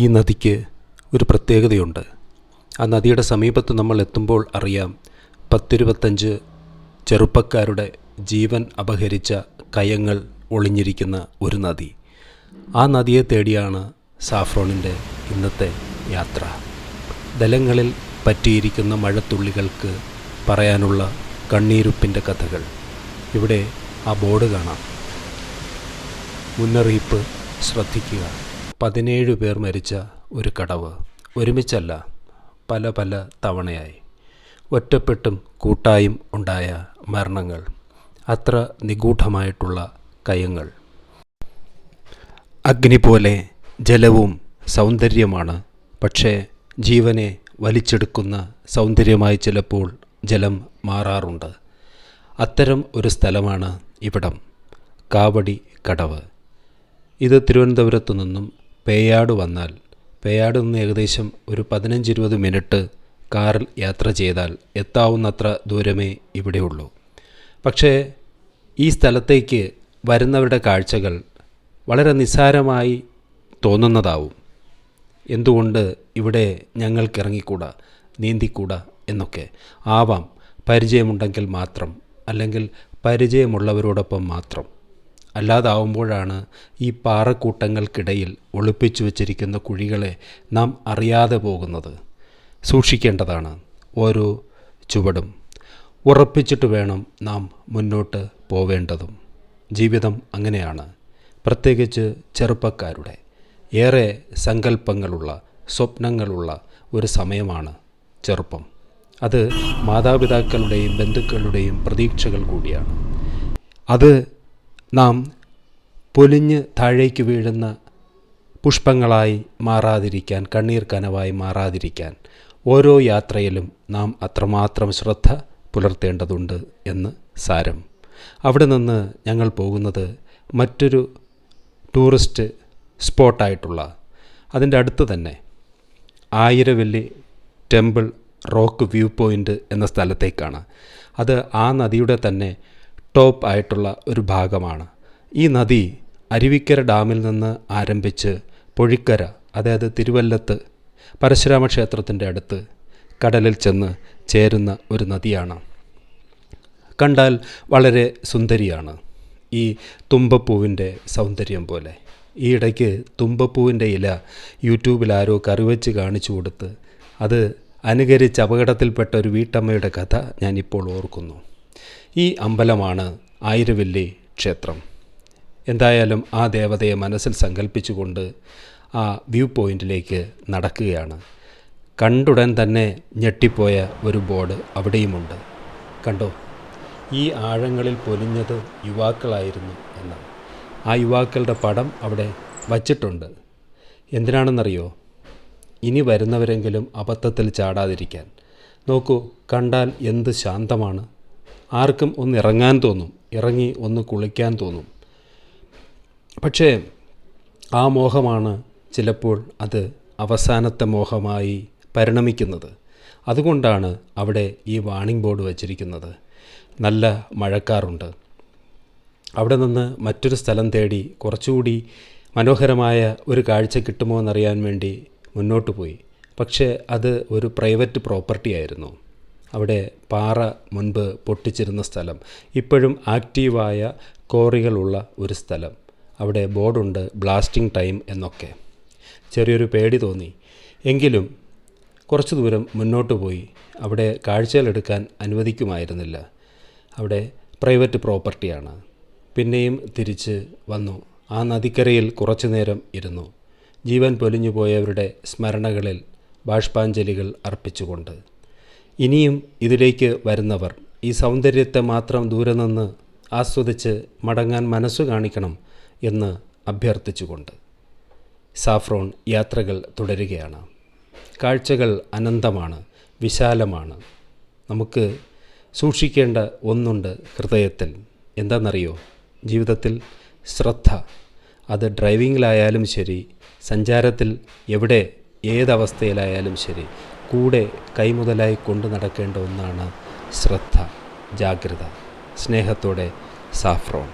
ഈ നദിക്ക് ഒരു പ്രത്യേകതയുണ്ട്. ആ നദിയുടെ സമീപത്ത് നമ്മൾ എത്തുമ്പോൾ അറിയാം, 10-25 ചെറുപ്പക്കാരുടെ ജീവൻ അപഹരിച്ച കയങ്ങൾ ഒളിഞ്ഞിരിക്കുന്ന ഒരു നദി. ആ നദിയെ തേടിയാണ് സാഫ്രോണിൻ്റെ ഇന്നത്തെ യാത്ര. ദലങ്ങളിൽ പറ്റിയിരിക്കുന്ന മഴത്തുള്ളികൾക്ക് പറയാനുള്ള കണ്ണീരുപ്പിൻ്റെ കഥകൾ. ഇവിടെ ആ ബോർഡ് കാണാം. മുന്നറിയിപ്പ് ശ്രദ്ധിക്കുക. 17 പേർ മരിച്ച ഒരു കടവ്. ഒരുമിച്ചല്ല, പല പല തവണയായി. ഒറ്റപ്പെട്ടും കൂട്ടായും ഉണ്ടായ മരണങ്ങൾ. അത്ര നിഗൂഢമായിട്ടുള്ള കയങ്ങൾ. അഗ്നി പോലെ ജലവും സൗന്ദര്യമാണ്. പക്ഷേ ജീവനെ വലിച്ചെടുക്കുന്ന സൗന്ദര്യമായി ചിലപ്പോൾ ജലം മാറാറുണ്ട്. അത്തരം ഒരു സ്ഥലമാണ് ഇവിടം, കാവടി കടവ്. ഇത് തിരുവനന്തപുരത്തു നിന്നും പേയാട് വന്നാൽ, പേയാട് നിന്ന് ഏകദേശം ഒരു 15-20 മിനിറ്റ് കാറിൽ യാത്ര ചെയ്താൽ എത്താവുന്നത്ര ദൂരമേ ഇവിടെയുള്ളൂ. പക്ഷേ ഈ സ്ഥലത്തേക്ക് വരുന്നവരുടെ കാഴ്ചകൾ വളരെ നിസ്സാരമായി തോന്നുന്നതാവും. എന്തുകൊണ്ട് ഇവിടെ ഞങ്ങൾക്കിറങ്ങിക്കൂടാ, നീന്തിക്കൂടാ എന്നൊക്കെ ആവാം. പരിചയമുണ്ടെങ്കിൽ മാത്രം, അല്ലെങ്കിൽ പരിചയമുള്ളവരോടൊപ്പം മാത്രം. അല്ലാതാവുമ്പോഴാണ് ഈ പാറക്കൂട്ടങ്ങൾക്കിടയിൽ ഒളിപ്പിച്ചു വച്ചിരിക്കുന്ന കുഴികളെ നാം അറിയാതെ പോകുന്നത്. സൂക്ഷിക്കേണ്ടതാണ് ഓരോ ചുവടും. ഉറപ്പിച്ചിട്ട് വേണം നാം മുന്നോട്ട് പോവേണ്ടതും. ജീവിതം അങ്ങനെയാണ്. പ്രത്യേകിച്ച് ചെറുപ്പക്കാരുടെ ഏറെ സങ്കല്പങ്ങളുള്ള, സ്വപ്നങ്ങളുള്ള ഒരു സമയമാണ് ചെറുപ്പം. അത് മാതാപിതാക്കളുടെയും ബന്ധുക്കളുടെയും പ്രതീക്ഷകൾ കൂടിയാണ്. അത് നാം പൊലിഞ്ഞ് താഴേക്ക് വീഴുന്ന പുഷ്പങ്ങളായി മാറാതിരിക്കാൻ, കണ്ണീർ കനവായി മാറാതിരിക്കാൻ ഓരോ യാത്രയിലും നാം അത്രമാത്രം ശ്രദ്ധ പുലർത്തേണ്ടതുണ്ട് എന്ന് സാരം. അവിടെ നിന്ന് ഞങ്ങൾ പോകുന്നത് മറ്റൊരു ടൂറിസ്റ്റ് സ്പോട്ടായിട്ടുള്ള, അതിൻ്റെ അടുത്ത് തന്നെ Ayiravalli temple rock view point എന്ന സ്ഥലത്തേക്കാണ്. അത് ആ നദിയുടെ തന്നെ ടോപ്പ് ആയിട്ടുള്ള ഒരു ഭാഗമാണ്. ഈ നദി അരുവിക്കര ഡാമിൽ നിന്ന് ആരംഭിച്ച് പൊഴിക്കര, അതായത് തിരുവല്ലത്ത് പരശുരാമ ക്ഷേത്രത്തിൻ്റെ അടുത്ത് കടലിൽ ചെന്ന് ചേരുന്ന ഒരു നദിയാണ്. കണ്ടാൽ വളരെ സുന്ദരിയാണ്. ഈ തുമ്പപ്പൂവിൻ്റെ സൗന്ദര്യം പോലെ. ഈ ഇടയ്ക്ക് തുമ്പപ്പൂവിൻ്റെ ഇല യൂട്യൂബിൽ ആരോ കറിവെച്ച് കാണിച്ചു കൊടുത്ത് അത് അനുകരിച്ച് അപകടത്തിൽപ്പെട്ട ഒരു വീട്ടമ്മയുടെ കഥ ഞാനിപ്പോൾ ഓർക്കുന്നു. ഈ അമ്പലമാണ് ആയിരവല്ലി ക്ഷേത്രം. എന്തായാലും ആ ദേവതയെ മനസ്സിൽ സങ്കല്പിച്ചുകൊണ്ട് ആ വ്യൂ പോയിൻറ്റിലേക്ക് നടക്കുകയാണ്. കണ്ടുടൻ തന്നെ ഞെട്ടിപ്പോയ ഒരു ബോർഡ് അവിടെയുമുണ്ട്. കണ്ടോ, ഈ ആഴങ്ങളിൽ പൊലിഞ്ഞത് യുവാക്കളായിരുന്നു എന്ന്. ആ യുവാക്കളുടെ പടം അവിടെ വച്ചിട്ടുണ്ട്. എന്തിനാണെന്നറിയോ? ഇനി വരുന്നവരെങ്കിലും അബദ്ധത്തിൽ ചാടാതിരിക്കാൻ. നോക്കൂ, കണ്ടാൽ എന്ത് ശാന്തമാണ്. ആർക്കും ഒന്ന് ഇറങ്ങാൻ തോന്നും, ഇറങ്ങി ഒന്ന് കുളിക്കാൻ തോന്നും. പക്ഷേ ആ മോഹമാണ് ചിലപ്പോൾ അത് അവസാനത്തെ മോഹമായി പരിണമിക്കുന്നത്. അതുകൊണ്ടാണ് അവിടെ ഈ വാണിംഗ് ബോർഡ് വച്ചിരിക്കുന്നത്. നല്ല മഴക്കാറുണ്ട്. അവിടെ നിന്ന് മറ്റൊരു സ്ഥലം തേടി കുറച്ചുകൂടി മനോഹരമായ ഒരു കാഴ്ച കിട്ടുമോ എന്നറിയാൻ വേണ്ടി മുന്നോട്ട് പോയി. പക്ഷേ അത് ഒരു പ്രൈവറ്റ് പ്രോപ്പർട്ടി ആയിരുന്നു. അവിടെ പാറ മുൻപ് പൊട്ടിച്ചിരുന്ന സ്ഥലം, ഇപ്പോഴും ആക്റ്റീവായ കോറികളുള്ള ഒരു സ്ഥലം. അവിടെ ബോർഡുണ്ട്, ബ്ലാസ്റ്റിംഗ് ടൈം എന്നൊക്കെ. ചെറിയൊരു പേടി തോന്നി. എങ്കിലും കുറച്ച് ദൂരം മുന്നോട്ട് പോയി. അവിടെ കാഴ്ചകളെടുക്കാൻ അനുവദിക്കുമായിരുന്നില്ല. അവിടെ പ്രൈവറ്റ് പ്രോപ്പർട്ടിയാണ്. പിന്നെയും തിരിച്ച് വന്നു. ആ നദിക്കരയിൽ കുറച്ചു നേരം ഇരുന്നു. ജീവൻ പൊലിഞ്ഞു പോയവരുടെ സ്മരണകളിൽ ബാഷ്പാഞ്ജലികൾ അർപ്പിച്ചുകൊണ്ട്. ഇനിയും ഇതിലേക്ക് വരുന്നവർ ഈ സൗന്ദര്യത്തെ മാത്രം ദൂരെ നിന്ന് ആസ്വദിച്ച് മടങ്ങാൻ മനസ്സു കാണിക്കണം എന്ന് അഭ്യർത്ഥിച്ചുകൊണ്ട് സാഫ്രോൺ യാത്രകൾ തുടരുകയാണ്. കാഴ്ചകൾ അനന്തമാണ്, വിശാലമാണ്. നമുക്ക് സൂക്ഷിക്കേണ്ട ഒന്നുണ്ട് ഹൃദയത്തിൽ. എന്താണെന്നറിയോ? ജീവിതത്തിൽ ശ്രദ്ധ. അത് ഡ്രൈവിങ്ങിലായാലും ശരി, സഞ്ചാരത്തിൽ എവിടെ ഏതവസ്ഥയിലായാലും ശരി, കൂടെ കൈമുതലായി കൊണ്ടു നടക്കേണ്ട ഒന്നാണ് ശ്രദ്ധ, ജാഗ്രത. സ്നേഹത്തോടെ സാഫ്രോൺ.